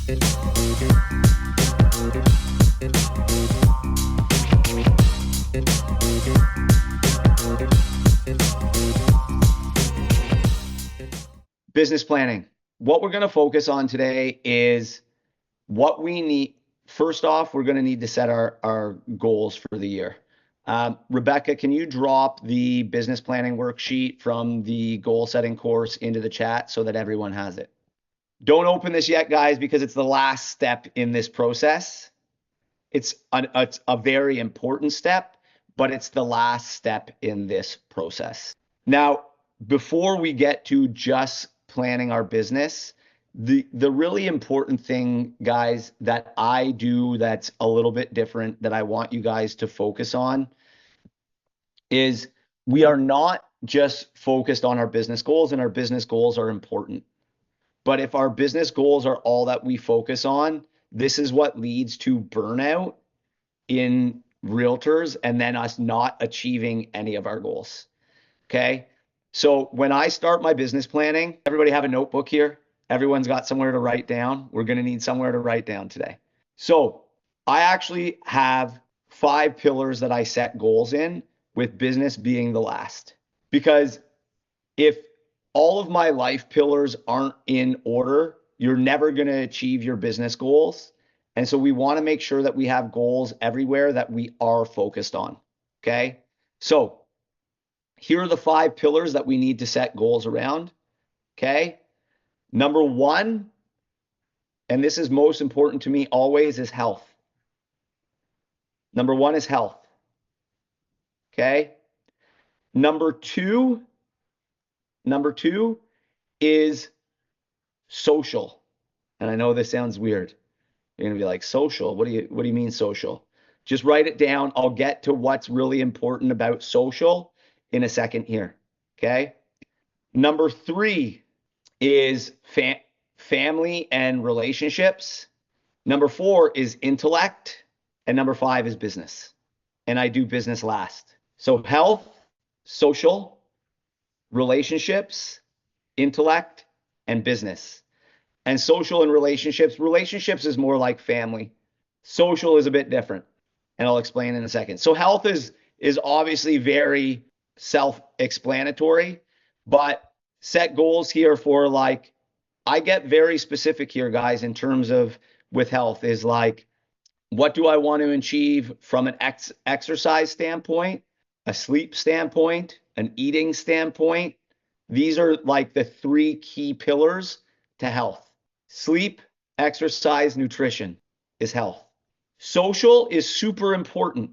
Business planning. What we're going to focus on today is what we need. First off, we're going to need to set our goals for the year. Rebecca, can you drop the business planning worksheet from the goal setting course into the chat so that everyone has it? Don't open this yet, guys, because it's the last step in this process. It's a very important step, but it's the last step in this process. Now, before we get to just planning our business, the really important thing, guys, that I do that's a little bit different that I want you guys to focus on is we are not just focused on our business goals, and our business goals are important. But if our business goals are all that we focus on, this is what leads to burnout in realtors and then us not achieving any of our goals. Okay? So when I start my business planning, everybody have a notebook here. Everyone's got somewhere to write down. We're going to need somewhere to write down today. So I actually have 5 pillars that I set goals in, with business being the last. Because if all of my life pillars aren't in order, you're never going to achieve your business goals. And so we want to make sure that we have goals everywhere that we are focused on. Okay? So here are the 5 pillars that we need to set goals around. Okay? Number 1, and this is most important to me always, is health. Number 1 is health. Okay? Number two is social. And I know this sounds weird. You're gonna be like, social? What do you mean social? Just write it down. I'll get to what's really important about social in a second here. Okay? Number 3 is family and relationships. Number 4 is intellect. And number 5 is business. And I do business last. So health, social, relationships, intellect, and business. And social and relationships is more like family. Social is a bit different, and I'll explain in a second. So health is obviously very self-explanatory, but set goals here for, like, I get very specific here, guys, in terms of with health is like, what do I want to achieve from an exercise standpoint, a sleep standpoint, an eating standpoint? These are like the 3 key pillars to health. Sleep, exercise, nutrition is health. Social is super important.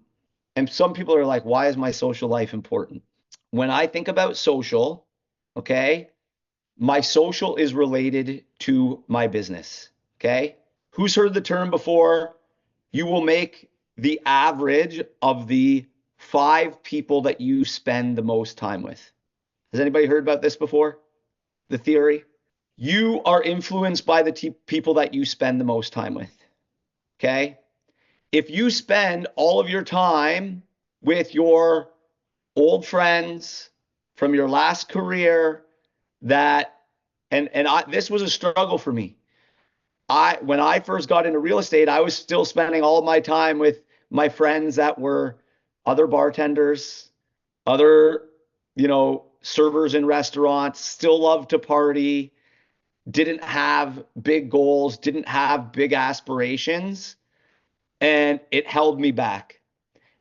And some people are like, why is my social life important? When I think about social, okay, my social is related to my business, okay? Who's heard the term before? You will make the average of the 5 people that you spend the most time with. Has anybody heard about this before? The theory? You are influenced by the people that you spend the most time with, okay? If you spend all of your time with your old friends from your last career, this was a struggle for me. When I first got into real estate, I was still spending all of my time with my friends that were other bartenders, other, servers in restaurants, still loved to party, didn't have big goals, didn't have big aspirations, and it held me back.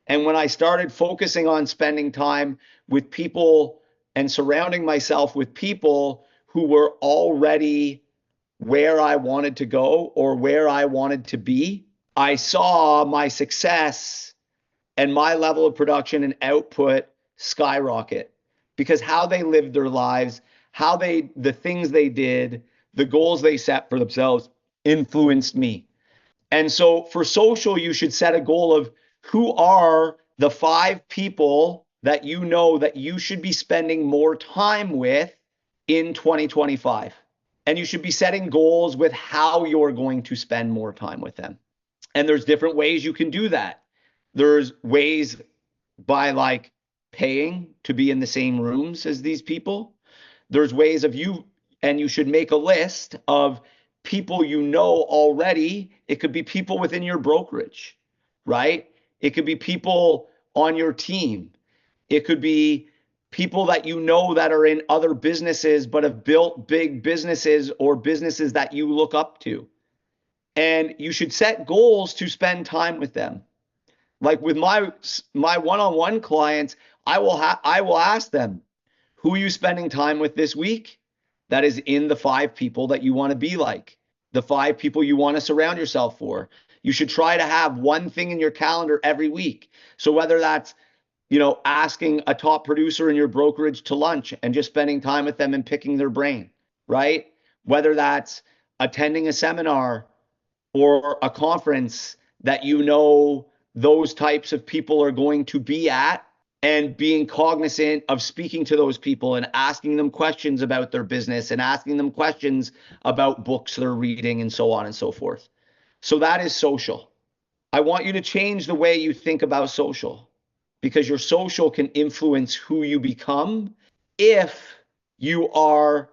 And when I started focusing on spending time with people and surrounding myself with people who were already where I wanted to go or where I wanted to be, I saw my success and my level of production and output skyrocket, because how they lived their lives, the things they did, the goals they set for themselves influenced me. And so for social, you should set a goal of who are the 5 people that you know that you should be spending more time with in 2025. And you should be setting goals with how you're going to spend more time with them. And there's different ways you can do that. There's ways by like paying to be in the same rooms as these people. There's ways of you should make a list of people you know already. It could be people within your brokerage, right? It could be people on your team. It could be people that you know that are in other businesses but have built big businesses or businesses that you look up to. And you should set goals to spend time with them. Like with my one-on-one clients, I will ask them, who are you spending time with this week? That is in the 5 people that you want to be like, the 5 people you want to surround yourself for. You should try to have one thing in your calendar every week. So whether that's, asking a top producer in your brokerage to lunch and just spending time with them and picking their brain, right? Whether that's attending a seminar or a conference that those types of people are going to be at, and being cognizant of speaking to those people and asking them questions about their business and asking them questions about books they're reading and so on and so forth. So that is social. I want you to change the way you think about social, because your social can influence who you become if you are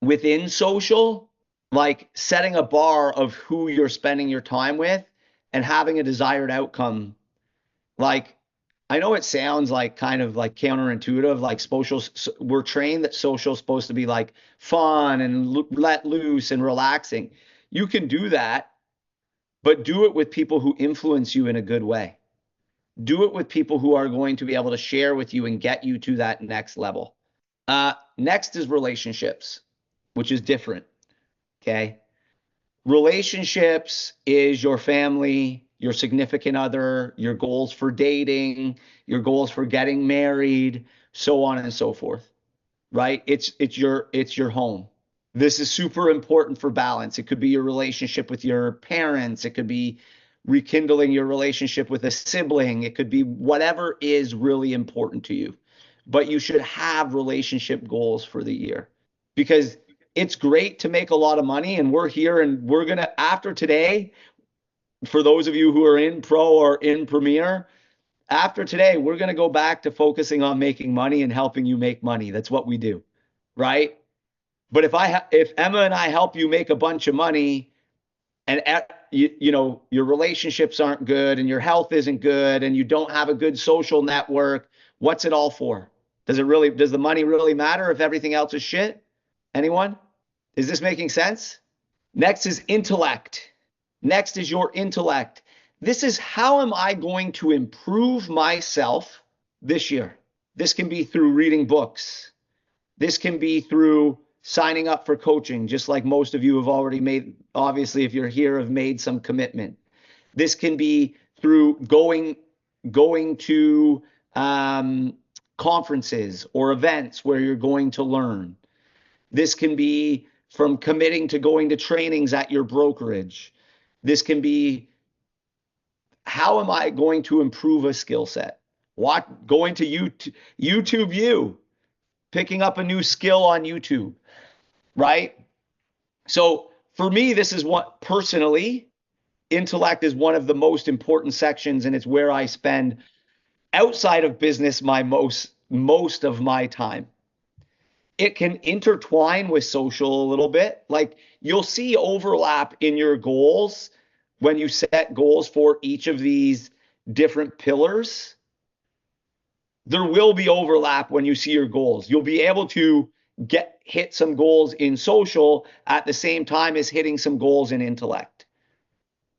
within social, like setting a bar of who you're spending your time with and having a desired outcome. Like, I know it sounds like kind of like counterintuitive, like social, we're trained that social is supposed to be like fun and let loose and relaxing. You can do that, but do it with people who influence you in a good way. Do it with people who are going to be able to share with you and get you to that next level. Next is relationships, which is different. Okay. Relationships is your family, your significant other, your goals for dating, your goals for getting married, so on and so forth, right? It's your home. This is super important for balance. It could be your relationship with your parents, it could be rekindling your relationship with a sibling, it could be whatever is really important to you. But you should have relationship goals for the year, because it's great to make a lot of money, and we're here and we're going to, after today, for those of you who are in pro or in premier, after today we're going to go back to focusing on making money and helping you make money. That's what we do, right? But if Emma and I help you make a bunch of money, and your relationships aren't good and your health isn't good and you don't have a good social network, what's it all for? Does the money really matter if everything else is shit? Anyone? Is this making sense? Next is intellect. Next is your intellect. This is, how am I going to improve myself this year? This can be through reading books. This can be through signing up for coaching, just like most of you have already made. Obviously, if you're here, have made some commitment. This can be through going to conferences or events where you're going to learn. This can be from committing to going to trainings at your brokerage. This can be, how am I going to improve a skill set? Going to YouTube, picking up a new skill on YouTube, right? So for me, this is what, personally, intellect is one of the most important sections, and it's where I spend, outside of business, my most of my time. It can intertwine with social a little bit. Like, you'll see overlap in your goals when you set goals for each of these different pillars. There will be overlap when you see your goals. You'll be able to hit some goals in social at the same time as hitting some goals in intellect,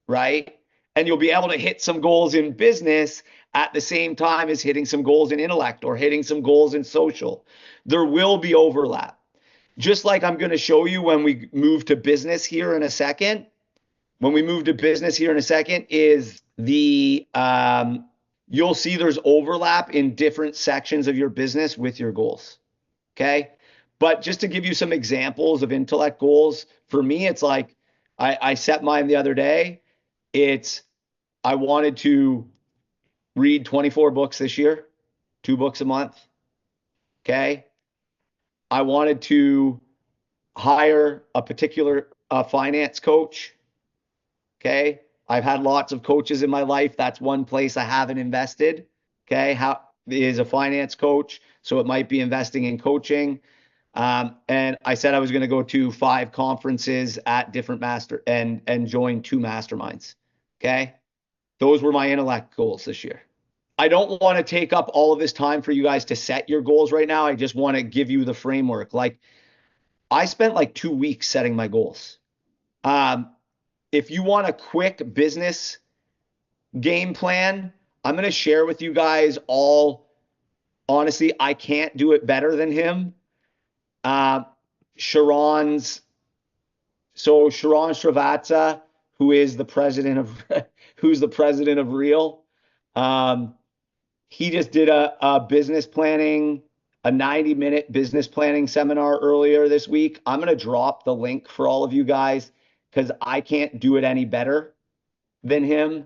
right? And you'll be able to hit some goals in business at the same time as hitting some goals in intellect or hitting some goals in social. There will be overlap. Just like I'm going to show you when we move to business here in a second. When we move to business here in a second, is you'll see there's overlap in different sections of your business with your goals. Okay. But just to give you some examples of intellect goals, for me, it's like, I set mine the other day. I wanted to read 24 books this year, 2 books a month. Okay. I wanted to hire a particular finance coach. Okay. I've had lots of coaches in my life. That's one place I haven't invested. Okay. How is a finance coach? So it might be investing in coaching. And I said I was going to go to 5 conferences at different and join 2 masterminds. Okay. Those were my intellect goals this year. I don't want to take up all of this time for you guys to set your goals right now. I just want to give you the framework. Like, I spent like 2 weeks setting my goals. If you want a quick business game plan, I'm going to share with you guys all. Honestly, I can't do it better than him. Sharon's Sharon Srivatsa, who's the president of Real. He just did a 90-minute business planning seminar earlier this week. I'm going to drop the link for all of you guys because I can't do it any better than him.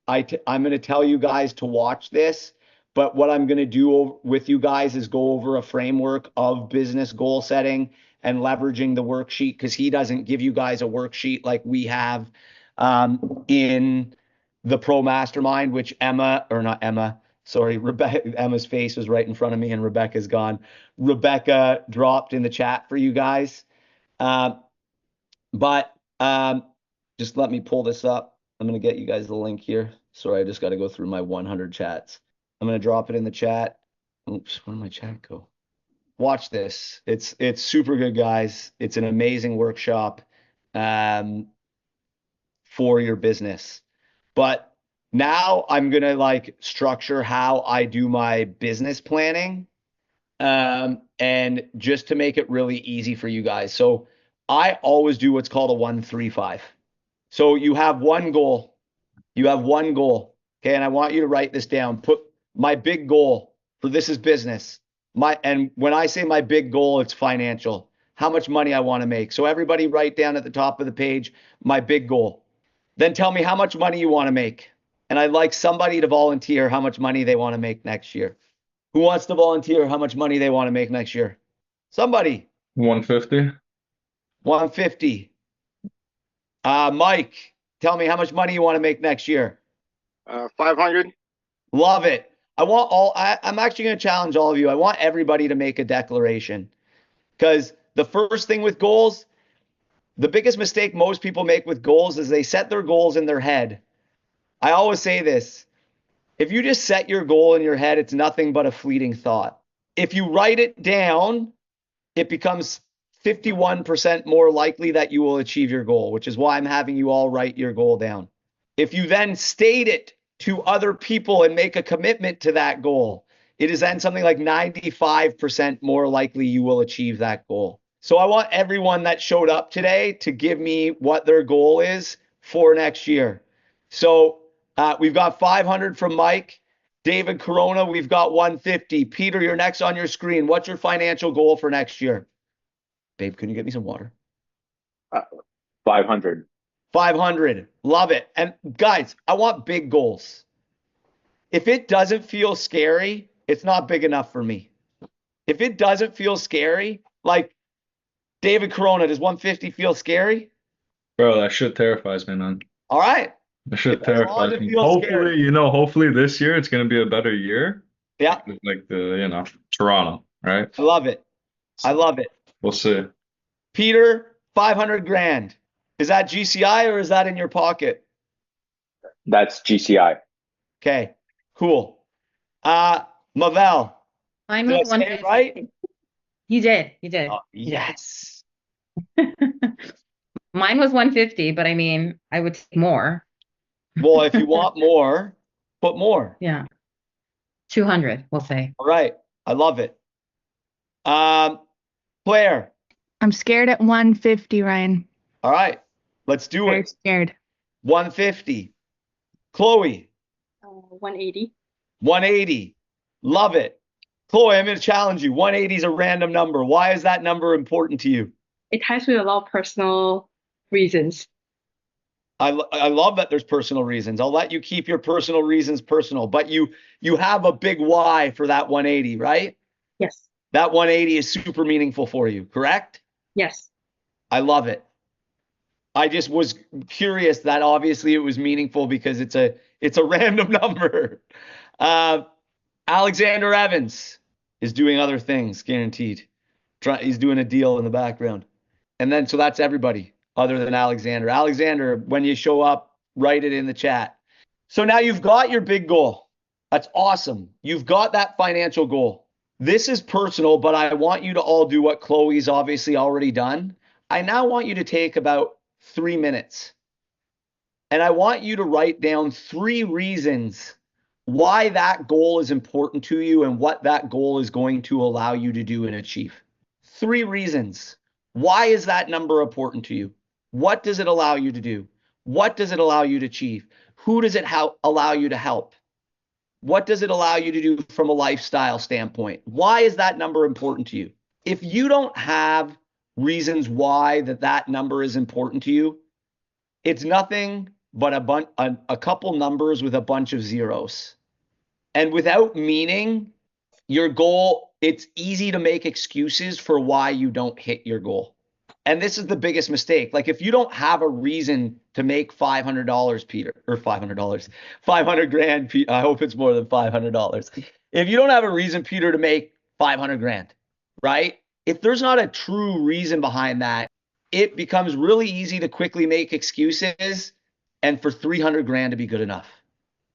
I'm going to tell you guys to watch this, but what I'm going to do with you guys is go over a framework of business goal setting and leveraging the worksheet, because he doesn't give you guys a worksheet like we have in the Pro Mastermind, which Emma's face was right in front of me and Rebecca's gone. Rebecca dropped in the chat for you guys. But just let me pull this up. I'm going to get you guys the link here. Sorry, I just got to go through my 100 chats. I'm going to drop it in the chat. Oops, where did my chat go? Watch this. It's super good, guys. It's an amazing workshop for your business. But now I'm going to like structure how I do my business planning, and just to make it really easy for you guys. So I always do what's called a 1-3-5. So you have one goal. Okay. And I want you to write this down. Put my big goal for this is business. And when I say my big goal, it's financial, how much money I want to make. So everybody write down at the top of the page, my big goal. Then tell me how much money you want to make. And I'd like somebody to volunteer how much money they want to make next year. Who wants to volunteer how much money they want to make next year? Somebody. 150. 150. Mike, tell me how much money you want to make next year. 500. Love it. I'm actually going to challenge all of you. I want everybody to make a declaration, because the first thing with goals, the biggest mistake most people make with goals is they set their goals in their head. I always say this. If you just set your goal in your head, it's nothing but a fleeting thought. If you write it down, it becomes 51% more likely that you will achieve your goal, which is why I'm having you all write your goal down. If you then state it to other people and make a commitment to that goal, it is then something like 95% more likely you will achieve that goal. So I want everyone that showed up today to give me what their goal is for next year. So we've got 500 from Mike. David Corona, we've got 150. Peter, you're next on your screen. What's your financial goal for next year? Babe, can you get me some water? 500. 500. Love it. And guys, I want big goals. If it doesn't feel scary, it's not big enough for me. If it doesn't feel scary, like David Corona, does 150 feel scary? Bro, that shit terrifies me, man. All right. That shit terrifies me. Hopefully, this year it's gonna be a better year. Yeah. Like Toronto, right? I love it. I love it. We'll see. Peter, 500 grand. Is that GCI or is that in your pocket? That's GCI. Okay, cool. Mavel. Mine was 150. Right? You did. Oh, yes. Mine was 150, but I mean, I would take more. Well, if you want more, put more. Yeah. 200, we'll say. All right. I love it. Claire. I'm scared at 150, Ryan. All right. Let's do Very it. scared. 150. Chloe. 180. 180. Love it. Chloe, I'm going to challenge you. 180 is a random number. Why is that number important to you? It ties with a lot of personal reasons. I love that there's personal reasons. I'll let you keep your personal reasons personal, but you have a big why for that 180, right? Yes. That 180 is super meaningful for you, correct? Yes. I love it. I just was curious that obviously it was meaningful because it's a random number. Alexander Evans is doing other things, guaranteed. He's doing a deal in the background. And then, so that's everybody other than Alexander. Alexander, when you show up, write it in the chat. So now you've got your big goal. That's awesome. You've got that financial goal. This is personal, but I want you to all do what Chloe's obviously already done. I now want you to take about 3 minutes and I want you to write down 3 reasons why that goal is important to you and what that goal is going to allow you to do and achieve. 3 reasons. Why is that number important to you? What does it allow you to do? What does it allow you to achieve? Who does it allow you to help? What does it allow you to do from a lifestyle standpoint? Why is that number important to you? If you don't have reasons why that number is important to you, it's nothing but a couple numbers with a bunch of zeros. And without meaning, your goal, it's easy to make excuses for why you don't hit your goal. And this is the biggest mistake. Like if you don't have a reason to make $500, Peter, or $500, 500 grand, I hope it's more than $500. If you don't have a reason, Peter, to make 500 grand, right? If there's not a true reason behind that, it becomes really easy to quickly make excuses and for 300 grand to be good enough,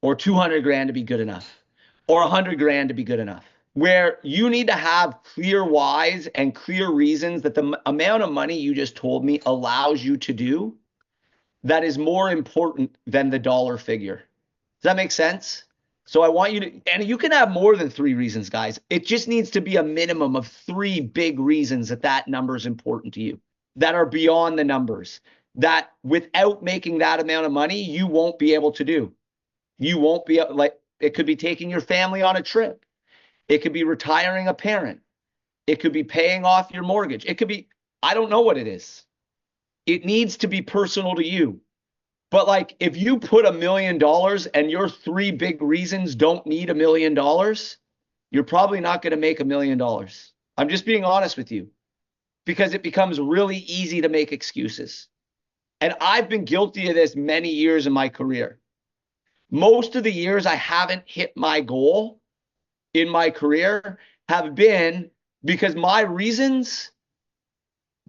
or 200 grand to be good enough, or 100 grand to be good enough, where you need to have clear whys and clear reasons that the amount of money you just told me allows you to do that is more important than the dollar figure. Does that make sense? So I want you to, and you can have more than 3 reasons, guys. It just needs to be a minimum of 3 big reasons that number is important to you, that are beyond the numbers, that without making that amount of money, you won't be able to do. You won't be like, it could be taking your family on a trip. It could be retiring a parent. It could be paying off your mortgage. It could be, I don't know what it is. It needs to be personal to you. But like if you put $1 million and your 3 big reasons don't need $1 million, you're probably not going to make $1 million. I'm just being honest with you, because it becomes really easy to make excuses. And I've been guilty of this many years in my career. Most of the years I haven't hit my goal in my career have been because my reasons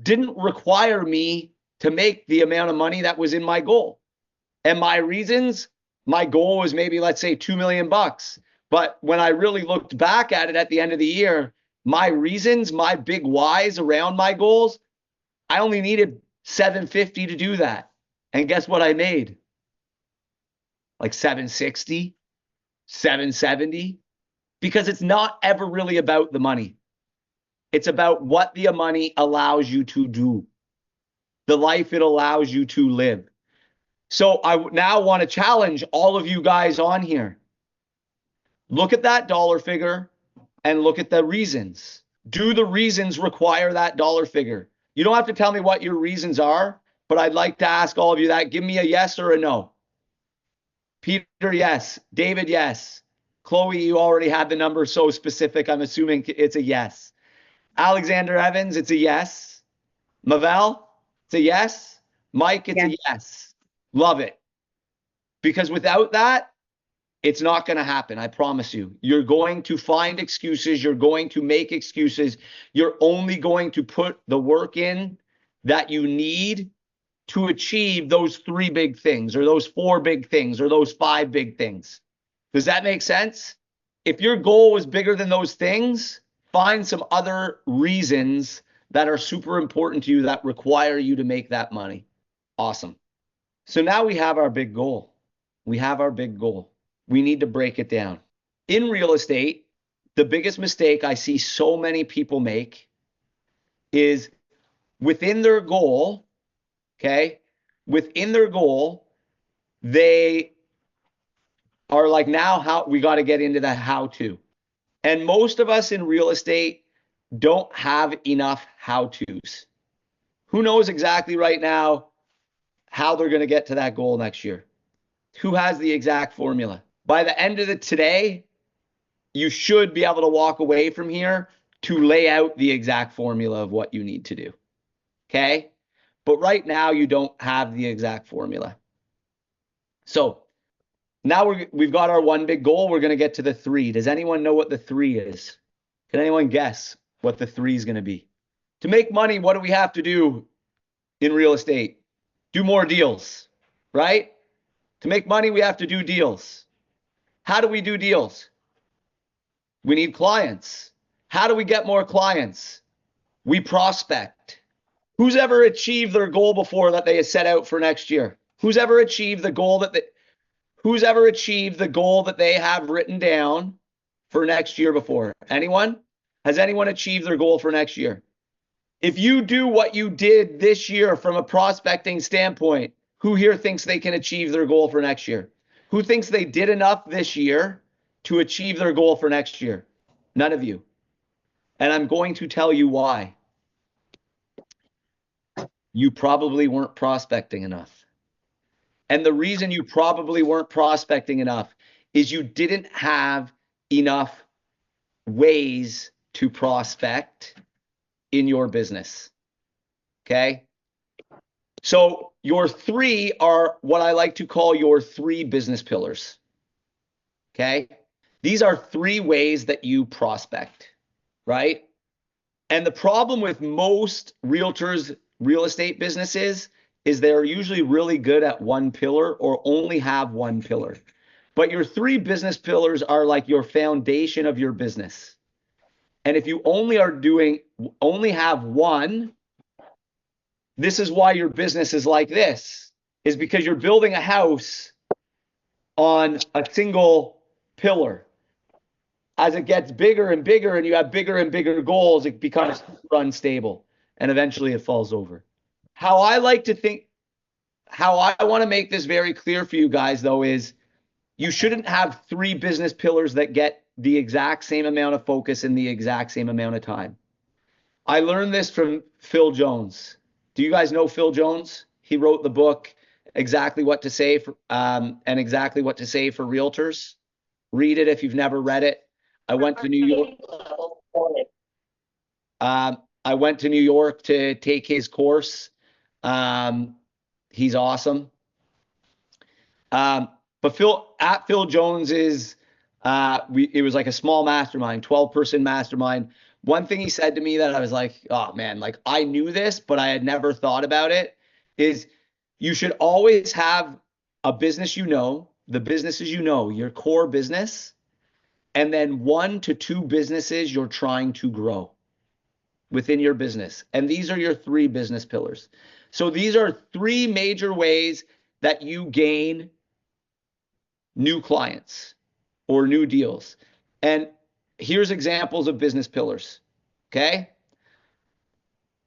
didn't require me to make the amount of money that was in my goal. And my reasons, my goal was maybe, let's say, $2 million. But when I really looked back at it at the end of the year, my reasons, my big whys around my goals, I only needed 750 to do that. And guess what I made? Like 760, 770, because it's not ever really about the money. It's about what the money allows you to do, the life it allows you to live. So I now want to challenge all of you guys on here. Look at that dollar figure and look at the reasons. Do the reasons require that dollar figure? You don't have to tell me what your reasons are, but I'd like to ask all of you that. Give me a yes or a no. Peter, yes. David, yes. Chloe, you already had the number so specific, I'm assuming it's a yes. Alexander Evans, it's a yes. Mavel, it's a yes. Mike, it's a yes. Love it. Because without that, it's not going to happen. I promise you. You're going to find excuses. You're going to make excuses. You're only going to put the work in that you need to achieve those 3 big things, or those 4 big things, or those 5 big things. Does that make sense? If your goal is bigger than those things, find some other reasons that are super important to you that require you to make that money. Awesome. So now we have our big goal. We have our big goal. We need to break it down. In real estate, the biggest mistake I see so many people make is within their goal, okay? Within their goal, they are like, now how we got to get into the how to. And most of us in real estate don't have enough how to's. Who knows exactly right now how they're going to get to that goal next year? Who has the exact formula? By the end of the today, you should be able to walk away from here to lay out the exact formula of what you need to do. Okay? But right now you don't have the exact formula. So now we've got our 1 big goal. We're going to get to the 3. Does anyone know what the 3 is? Can anyone guess what the 3 is going to be? To make money, what do we have to do in real estate? Do more deals, right? To make money, we have to do deals. How do we do deals? We need clients. How do we get more clients? We prospect. Who's ever achieved their goal before that they set out for next year? Who's ever achieved the goal that they have written down for next year before? Anyone? Has anyone achieved their goal for next year? If you do what you did this year from a prospecting standpoint, who here thinks they can achieve their goal for next year? Who thinks they did enough this year to achieve their goal for next year? None of you. And I'm going to tell you why. You probably weren't prospecting enough. And the reason you probably weren't prospecting enough is you didn't have enough ways to prospect in your business. Okay? So your three are what I like to call your three business pillars. Okay? These are three ways that you prospect, right? And the problem with most realtors, real estate businesses is they're usually really good at one pillar or only have one pillar. But your three business pillars are like your foundation of your business. And if you only have one, this is why your business is like this, is because you're building a house on a single pillar. As it gets bigger and bigger and you have bigger and bigger goals, it becomes unstable and eventually it falls over. How I want to make this very clear for you guys, though, is you shouldn't have three business pillars that get the exact same amount of focus in the exact same amount of time. I learned this from Phil Jones. Do you guys know Phil Jones? He wrote the book, Exactly What to Say for, and Exactly What to Say for Realtors. Read it if you've never read it. I went to New York. I went to New York to take his course. He's awesome. But Phil Jones's, it was like a small mastermind, 12-person mastermind. One thing he said to me that I was like, oh man, like I knew this, but I had never thought about it, is you should always have a business, the businesses your core business, and then 1 to 2 businesses you're trying to grow within your business. And these are your 3 business pillars. So these are 3 major ways that you gain new clients or new deals. And here's examples of business pillars, okay?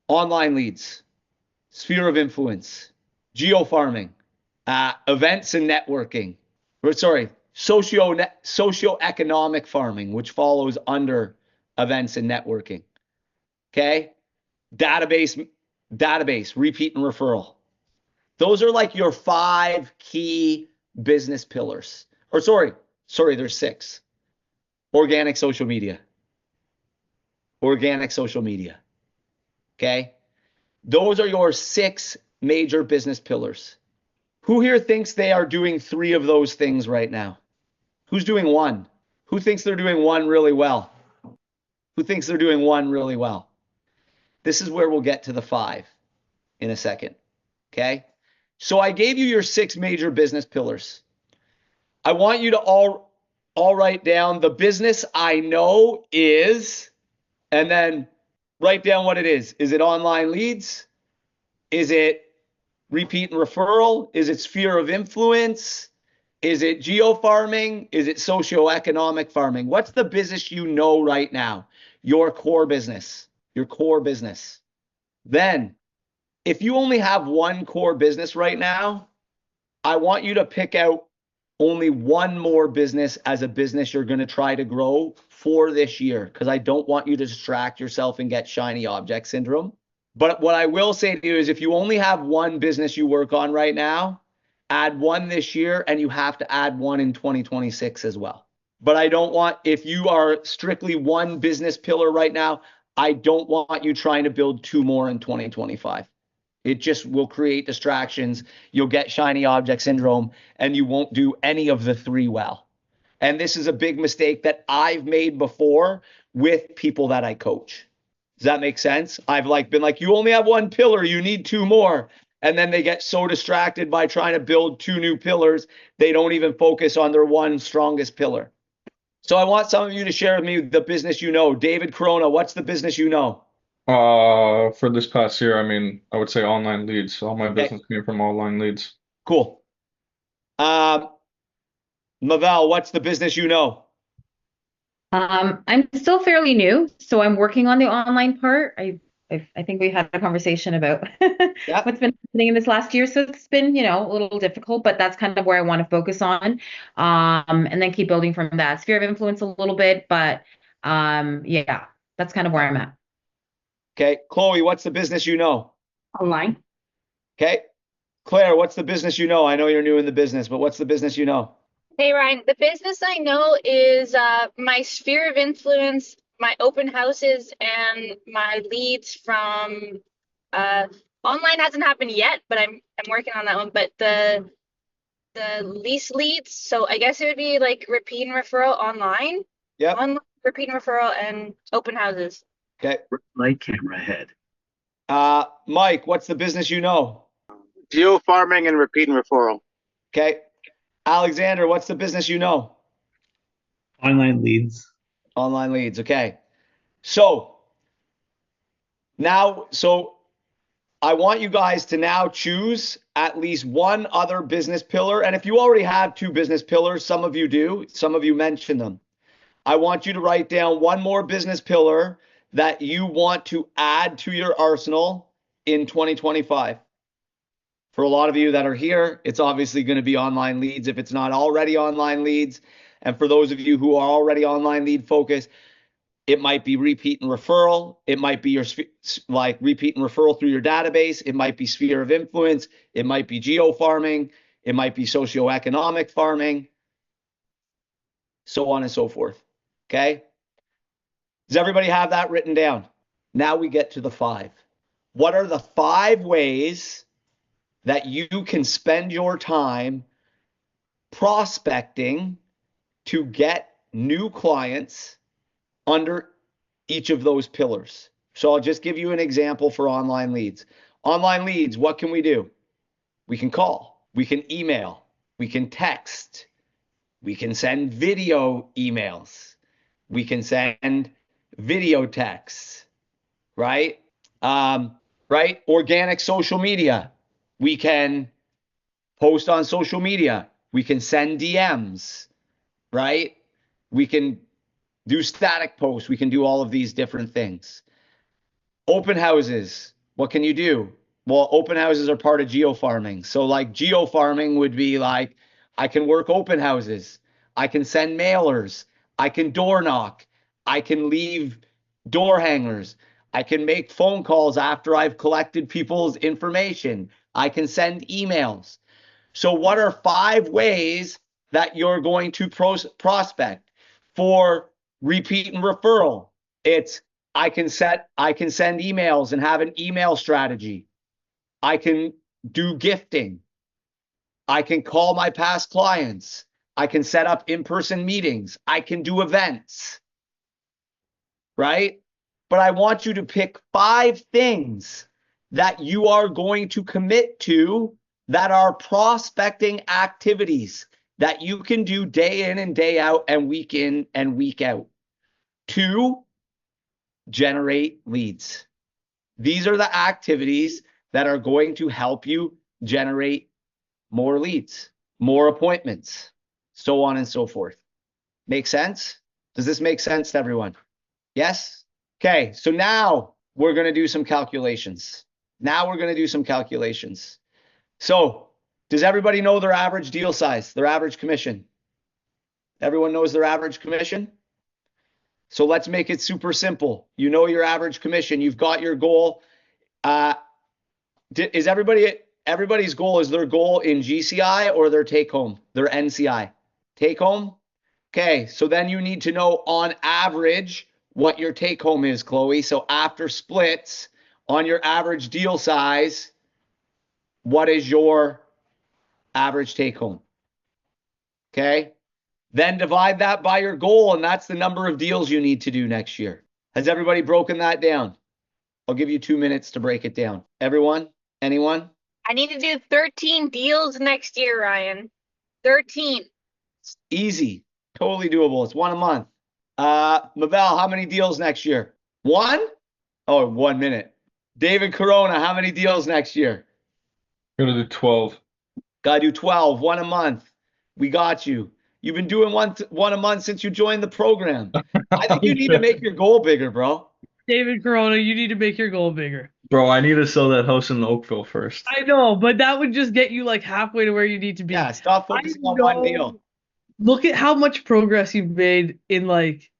Online leads, sphere of influence, geo-farming, events and networking, socioeconomic farming, which follows under events and networking, okay? Database, repeat and referral. Those are like your 5 key business pillars. Or sorry, there's 6. Organic social media. Okay? Those are your 6 major business pillars. Who here thinks they are doing 3 of those things right now? Who's doing 1? Who thinks they're doing 1 really well? This is where we'll get to the 5 in a second. Okay? So I gave you your 6 major business pillars. I want you to all write down the business I know is, and then write down what it is. Is it online leads? Is it repeat and referral? Is it sphere of influence? Is it geo-farming? Is it socioeconomic farming? What's the business you know right now? Your core business. Then, if you only have 1 core business right now, I want you to pick out only 1 more business as a business you're going to try to grow for this year, because I don't want you to distract yourself and get shiny object syndrome. But what I will say to you is if you only have 1 business you work on right now, add 1 this year, and you have to add 1 in 2026 as well. But I don't want, if you are strictly 1 business pillar right now, I don't want you trying to build 2 more in 2025. It just will create distractions. You'll get shiny object syndrome and you won't do any of the 3 well. And this is a big mistake that I've made before with people that I coach. Does that make sense? I've like been like, you only have one pillar, you need two more. And then they get so distracted by trying to build two new pillars, they don't even focus on their one strongest pillar. So I want some of you to share with me the business you know. David Corona, what's the business you know? For this past year, I mean, I would say online leads. All my Okay, business came from online leads. cool. Mavel, what's the business you know? I'm still fairly new, so I'm working on the online part. I think we had a conversation about Yep. what's been happening in this last year. So it's been, a little difficult, but that's kind of where I want to focus on. And then keep building from that sphere of influence a little bit. But yeah, that's kind of where I'm at. Okay. Chloe, what's the business you know? Online. Okay. Claire, what's the business you know? I know you're new in the business, but what's the business you know? Hey Ryan, the business I know is my sphere of influence, my open houses, and my leads from online hasn't happened yet, but I'm working on that one. But the lease leads, so I guess it would be like repeat and referral online, Yep. online repeat and referral, and open houses. Okay. Light camera ahead. Mike, what's the business you know? Geo farming and repeat and referral. Okay. Alexander, what's the business you know? Online leads. Online leads. Okay. So now, I want you guys to now choose at least one other business pillar. And if you already have two business pillars, some of you do, some of you mention them. I want you to write down one more business pillar that you want to add to your arsenal in 2025. For a lot of you that are here, it's obviously going to be online leads if it's not already online leads. And for those of you who are already online lead focused, it might be repeat and referral. It might be your like repeat and referral through your database. It might be sphere of influence. It might be geo farming. It might be socioeconomic farming, so on and so forth. Okay. Does everybody have that written down? Now we get to the 5. What are the 5 ways that you can spend your time prospecting to get new clients under each of those pillars? So I'll just give you an example for online leads. Online leads, what can we do? We can call, we can email, we can text, we can send video emails, we can send video texts, right? Right? Organic social media. We can post on social media. We can send DMs, right? We can do static posts. We can do all of these different things. Open houses. What can you do? Well, open houses are part of geo farming. So like geo farming would be like, I can work open houses. I can send mailers. I can door knock. I can leave door hangers. I can make phone calls after I've collected people's information. I can send emails. So what are 5 ways that you're going to prospect? For repeat and referral, it's I can send emails and have an email strategy. I can do gifting. I can call my past clients. I can set up in-person meetings. I can do events, right? But I want you to pick 5 things that you are going to commit to that are prospecting activities that you can do day in and day out and week in and week out to generate leads. These are the activities that are going to help you generate more leads, more appointments, so on and so forth. Make sense? Does this make sense to everyone? Yes? Okay, so now we're going to do some calculations. So does everybody know their average deal size, their average commission? Everyone knows their average commission? So let's make it super simple. You know your average commission. You've got your goal. Is everybody's goal, is their goal in GCI or their take home, their NCI? Take home? Okay, so then you need to know on average what your take home is, Chloe. So after splits on your average deal size, what is your average take home? Okay, then divide that by your goal, and that's the number of deals you need to do next year. Has everybody broken that down? I'll give you 2 minutes to break it down. Everyone? Anyone? I need to do 13 deals next year, Ryan. 13. Easy. Totally doable. It's one a month. Mavel, how many deals next year? One? Oh, 1 minute. David Corona, how many deals next year? Gonna do 12. Gotta do 12, one a month. We got you. You've been doing one a month since you joined the program. I think you need to make your goal bigger, bro. David Corona, you need to make your goal bigger. Bro, I need to sell that house in Oakville first. I know, but that would just get you like halfway to where you need to be. Yeah, stop focusing on one deal. Look at how much progress you've made in like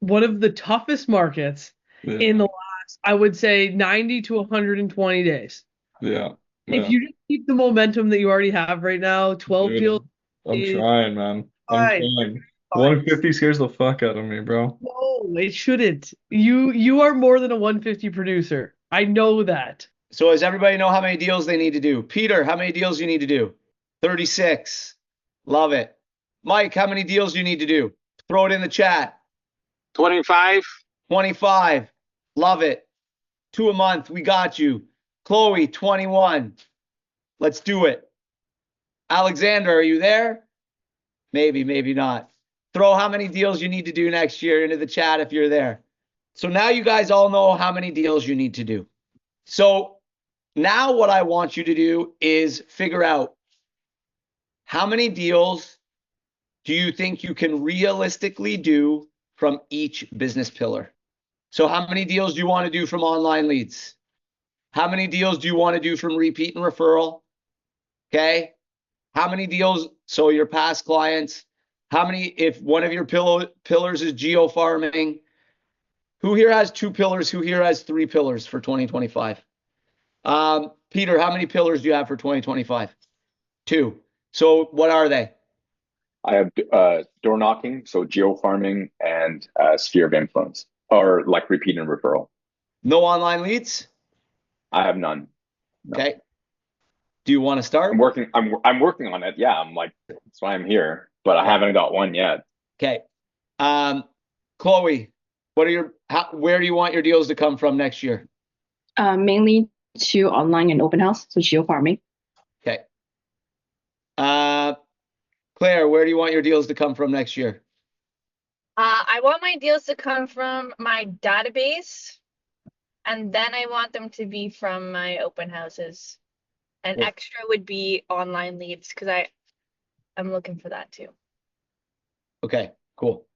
one of the toughest markets in the last, I would say, 90 to 120 days. Yeah. If you just keep the momentum that you already have right now, 12 Dude, deals. I'm trying, man. I'm trying. 150 scares the fuck out of me, bro. No, it shouldn't. You are more than a 150 producer. I know that. So does everybody know how many deals they need to do? Peter, how many deals you need to do? 36. Love it. Mike, how many deals do you need to do? Throw it in the chat. 25. 25. Love it. 2 a month. We got you. Chloe, 21. Let's do it. Alexander, are you there? Maybe, maybe not. Throw how many deals you need to do next year into the chat if you're there. So now you guys all know how many deals you need to do. So now what I want you to do is figure out how many deals do you think you can realistically do from each business pillar? So how many deals do you want to do from online leads? How many deals do you want to do from repeat and referral? Okay. How many deals? So your past clients, how many, if one of your pillars is geo farming, who here has 2 pillars? Who here has 3 pillars for 2025? Peter, how many pillars do you have for 2025? 2. So what are they? I have door knocking, so geo farming, and sphere of influence, or like repeat and referral. No online leads? I have none. No. Okay. Do you want to start? I'm working on it. Yeah, I'm like, that's why I'm here, but I haven't got one yet. Okay. Chloe, where do you want your deals to come from next year? Mainly to online and open house, so geo farming. Okay. Claire, where do you want your deals to come from next year? I want my deals to come from my database, and then I want them to be from my open houses. And extra would be online leads because I'm looking for that too. Okay, cool.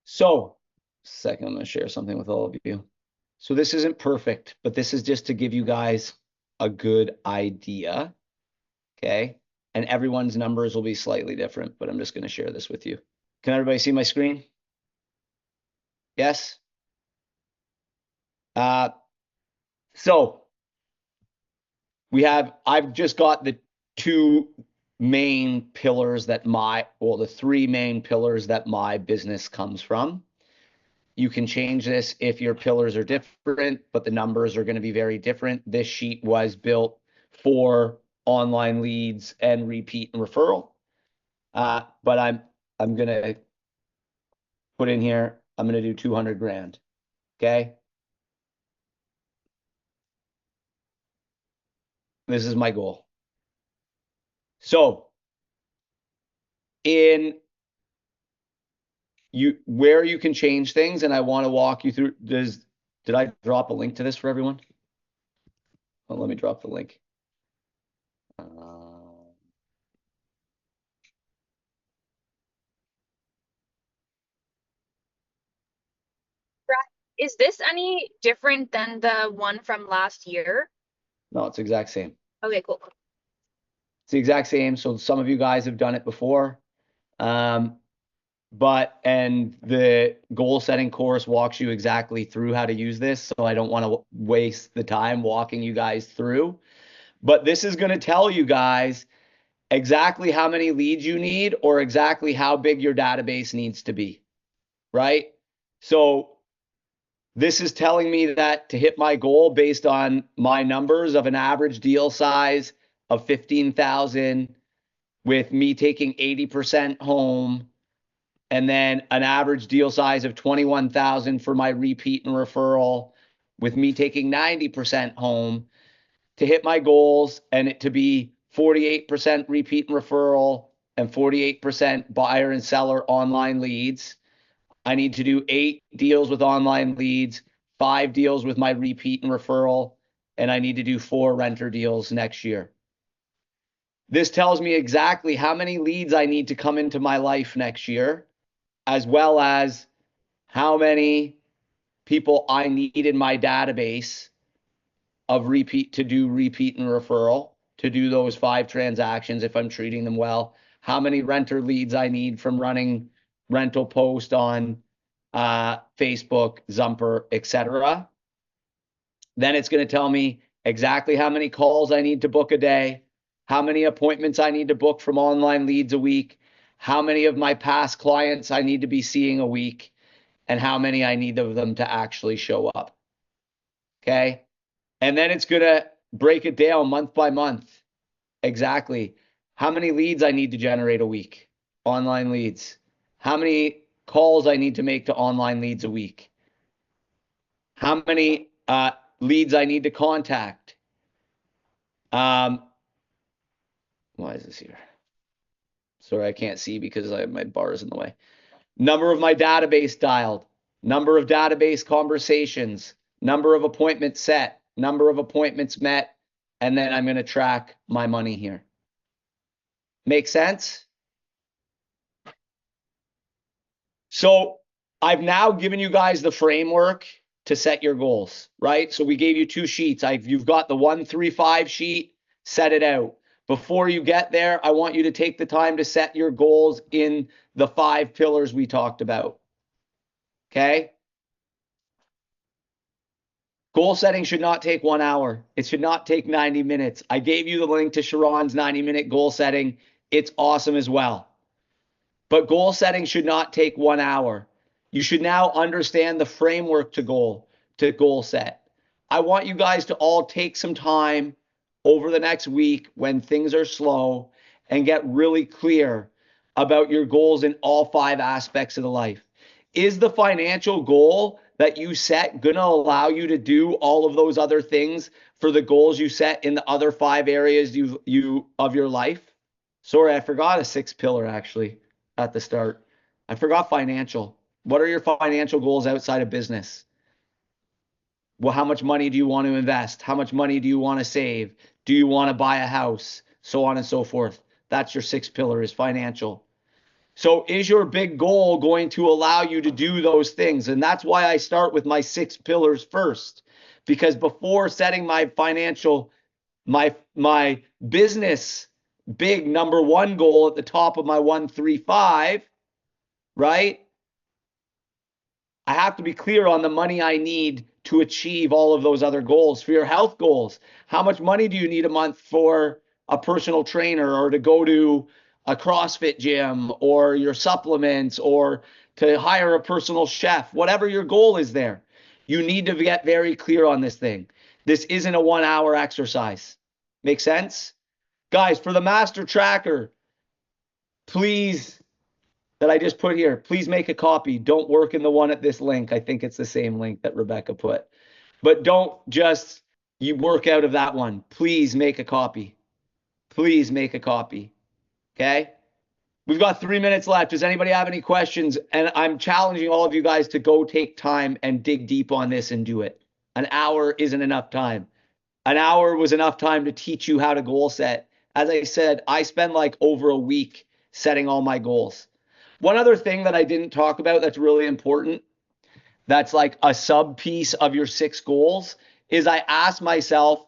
So, second, I'm going to share something with all of you. So this isn't perfect, but this is just to give you guys a good idea. Okay. And everyone's numbers will be slightly different, but I'm just going to share this with you. Can everybody see my screen? Yes. So I've just got the 2 main pillars that the 3 main pillars that my business comes from. You can change this if your pillars are different, but the numbers are going to be very different. This sheet was built for online leads and repeat and referral. But I'm going to put in here, I'm going to do 200 grand. Okay. This is my goal. So where you can change things, and I want to walk you through, did I drop a link to this for everyone? Well, let me drop the link. Is this any different than the one from last year? No, it's the exact same. Okay, cool. It's the exact same. So some of you guys have done it before. And the goal setting course walks you exactly through how to use this. So I don't want to waste the time walking you guys through. But this is going to tell you guys exactly how many leads you need or exactly how big your database needs to be, right? So this is telling me that to hit my goal based on my numbers of an average deal size of 15,000 with me taking 80% home, and then an average deal size of 21,000 for my repeat and referral, with me taking 90% home to hit my goals and it to be 48% repeat and referral and 48% buyer and seller online leads. I need to do 8 deals with online leads, 5 deals with my repeat and referral, and I need to do 4 renter deals next year. This tells me exactly how many leads I need to come into my life next year, as well as how many people I need in my database of repeat and referral to do those 5 transactions if I'm treating them well, how many renter leads I need from running rental post on Facebook, Zumper, etc. Then it's going to tell me exactly how many calls I need to book a day, how many appointments I need to book from online leads a week, how many of my past clients I need to be seeing a week, and how many I need of them to actually show up. Okay. And then it's going to break it down month by month. Exactly. How many leads I need to generate a week? Online leads. How many calls I need to make to online leads a week? How many leads I need to contact? Why is this here? Sorry, I can't see because my bar is in the way. Number of my database dialed, number of database conversations, number of appointments set, number of appointments met, and then I'm going to track my money here. Make sense? So I've now given you guys the framework to set your goals, right? So we gave you 2 sheets. You've got the 1-3-5 sheet, set it out. Before you get there, I want you to take the time to set your goals in the 5 pillars we talked about. Okay? Goal setting should not take 1 hour. It should not take 90 minutes. I gave you the link to Sharon's 90-minute goal setting. It's awesome as well. But goal setting should not take 1 hour. You should now understand the framework to goal set. I want you guys to all take some time over the next week when things are slow and get really clear about your goals in all 5 aspects of the life. Is the financial goal that you set going to allow you to do all of those other things for the goals you set in the other 5 areas of your life? Sorry, I forgot a 6th pillar actually at the start. I forgot financial. What are your financial goals outside of business? Well, how much money do you want to invest? How much money do you want to save? Do you want to buy a house? So on and so forth. That's your 6th pillar, is financial. So is your big goal going to allow you to do those things? And that's why I start with my 6 pillars first, because before setting my financial, my business big number 1 goal at the top of my 1-3-5, right? I have to be clear on the money I need to achieve all of those other goals. For your health goals, how much money do you need a month for a personal trainer, or to go to a CrossFit gym, or your supplements, or to hire a personal chef? Whatever your goal is there, you need to get very clear on this thing. This isn't a 1-hour exercise. Make sense? Guys, for the master tracker, please, that I just put here, please make a copy. Don't work in the one at this link. I think it's the same link that Rebecca put. But don't just you work out of that one. Please make a copy. Please make a copy. Okay? We've got 3 minutes left. Does anybody have any questions? And I'm challenging all of you guys to go take time and dig deep on this and do it. An hour isn't enough time. An hour was enough time to teach you how to goal set. As I said, I spend like over a week setting all my goals. One other thing that I didn't talk about that's really important, that's like a sub piece of your 6 goals, is I ask myself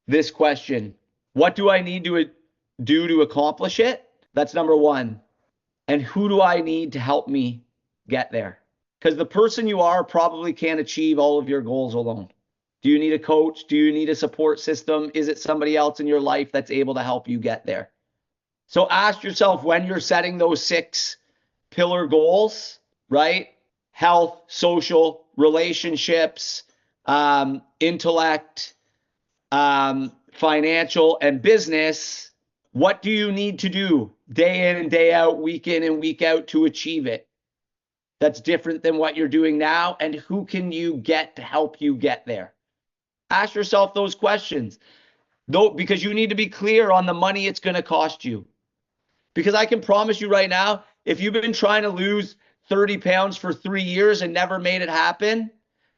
this question: what do I need to do to accomplish it? That's number 1. And who do I need to help me get there? Because the person you are probably can't achieve all of your goals alone. Do you need a coach? Do you need a support system? Is it somebody else in your life that's able to help you get there? So ask yourself, when you're setting those 6 pillar goals, right? Health, social, relationships, intellect, financial, and business, what do you need to do day in and day out, week in and week out to achieve it? that's different than what you're doing now? And who can you get to help you get there? Ask yourself those questions, though, because you need to be clear on the money it's going to cost you. Because I can promise you right now, if you've been trying to lose 30 pounds for 3 years and never made it happen,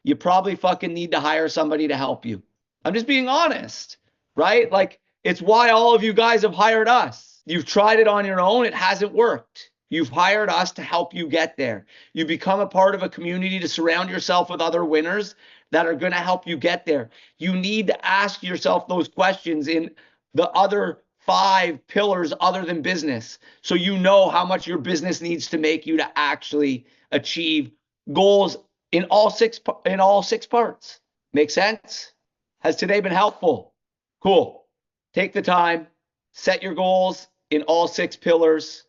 you probably fucking need to hire somebody to help you. I'm just being honest, right? Like, it's why all of you guys have hired us. You've tried it on your own. It hasn't worked. You've hired us to help you get there. You become a part of a community to surround yourself with other winners that are going to help you get there. You need to ask yourself those questions in the other 5 pillars other than business, so you know how much your business needs to make you to actually achieve goals in all six parts. Make sense? Has today been helpful? Cool. Take the time, set your goals in all 6 pillars,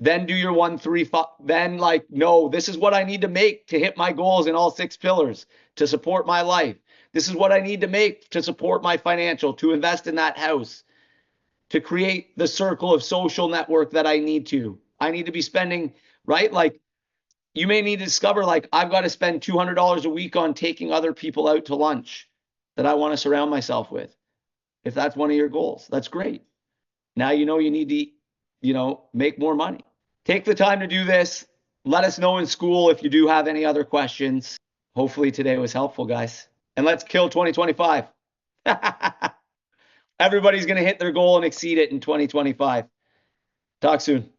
then do your 1, 3, 5, then no, this is what I need to make to hit my goals in all 6 pillars to support my life. This is what I need to make to support my financial, to invest in that house, to create the circle of social network that I need to. I need to be spending, right? Like, you may need to discover, I've got to spend $200 a week on taking other people out to lunch that I want to surround myself with. If that's one of your goals, that's great. Now you know you need to, make more money. Take the time to do this. Let us know in school if you do have any other questions. Hopefully today was helpful, guys. And let's kill 2025. Everybody's going to hit their goal and exceed it in 2025. Talk soon.